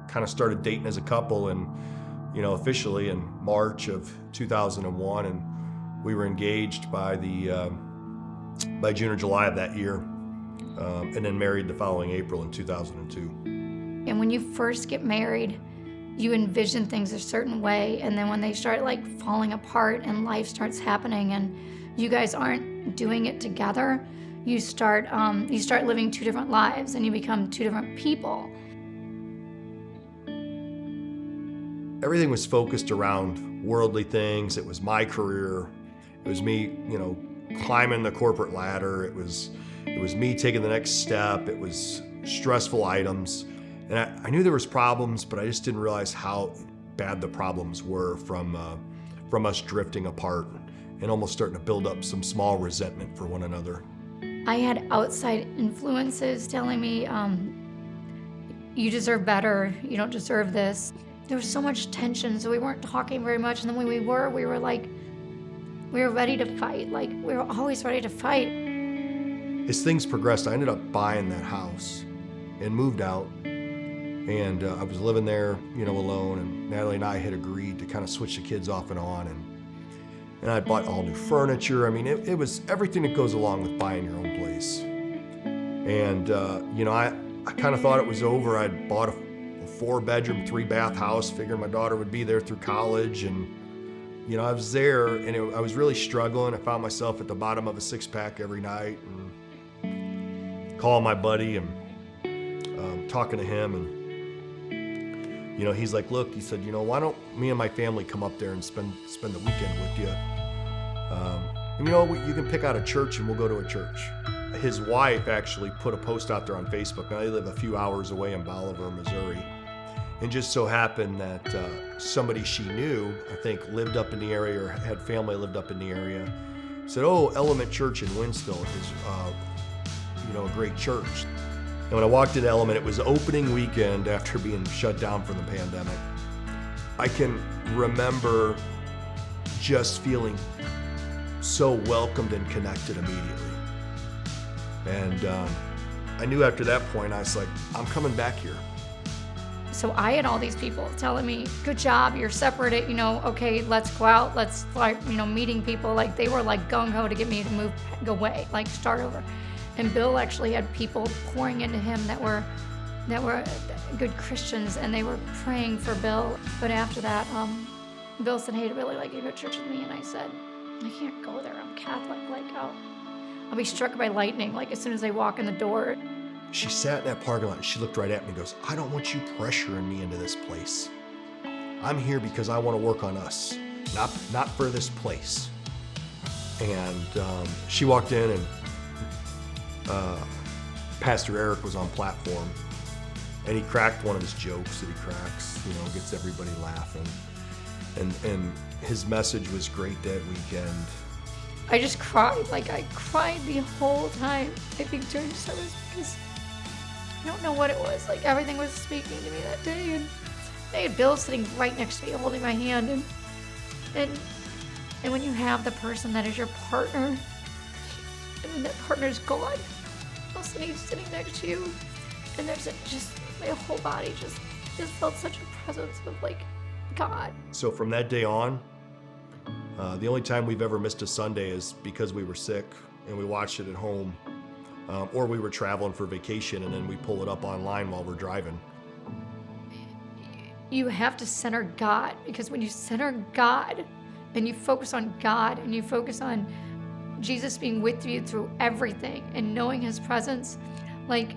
kind of started dating as a couple, and officially in March of 2001, and we were engaged by June or July of that year, and then married the following April in 2002. And when you first get married, you envision things a certain way, and then when they start like falling apart and life starts happening and you guys aren't doing it together, you start living two different lives and you become two different people. Everything was focused around worldly things. It was my career. It was me, climbing the corporate ladder. It was me taking the next step. It was stressful items. And I knew there was problems, but I just didn't realize how bad the problems were from us drifting apart and almost starting to build up some small resentment for one another. I had outside influences telling me, you deserve better, you don't deserve this. There was so much tension, so we weren't talking very much. And then when we were ready to fight. Like, we were always ready to fight. As things progressed, I ended up buying that house and moved out. And I was living there, alone. And Natalie and I had agreed to kind of switch the kids off and on. And I bought all new furniture. I mean, it was everything that goes along with buying your own place. And, I kind of thought it was over. I'd bought a 4-bedroom, 3-bath house, figuring my daughter would be there through college. And, I was there, and I was really struggling. I found myself at the bottom of a 6-pack every night, and calling my buddy and talking to him. And, he's like, look, he said, why don't me and my family come up there and spend the weekend with you? You can pick out a church and we'll go to a church. His wife actually put a post out there on Facebook. Now, they live a few hours away in Bolivar, Missouri. And just so happened that somebody she knew, I think, lived up in the area or had family lived up in the area, said, oh, Element Church in Winsville is, a great church. And when I walked into Element, it was opening weekend after being shut down from the pandemic. I can remember just feeling so welcomed and connected immediately. And I knew after that point, I was like, I'm coming back here. So I had all these people telling me, good job, you're separated, okay, let's go out, let's meeting people. Like, they were like gung-ho to get me to move, go away, like start over. And Bill actually had people pouring into him that were good Christians, and they were praying for Bill. But after that, Bill said, hey, I'd really like you to go to church with me. And I said, I can't go there, I'm Catholic, I'll be struck by lightning, like as soon as I walk in the door. She sat in that parking lot and she looked right at me and goes, I don't want you pressuring me into this place. I'm here because I want to work on us, not for this place. And she walked in, and Pastor Eric was on platform, and he cracked one of his jokes that he cracks, gets everybody laughing. And his message was great that weekend. I just cried. Like, I cried the whole time, I think, during service, because I don't know what it was. Like, everything was speaking to me that day, and I had Bill sitting right next to me, holding my hand, and when you have the person that is your partner, and then that partner's gone, all of a sudden he's sitting next to you, and there's just, my whole body just felt such a presence of, like, God. So from that day on, the only time we've ever missed a Sunday is because we were sick and we watched it at home, or we were traveling for vacation and then we pull it up online while we're driving. You have to center God, because when you center God and you focus on God and you focus on Jesus being with you through everything and knowing his presence, like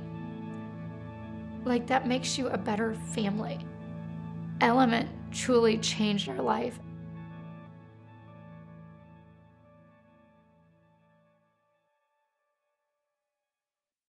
that makes you a better family. Element truly changed our life.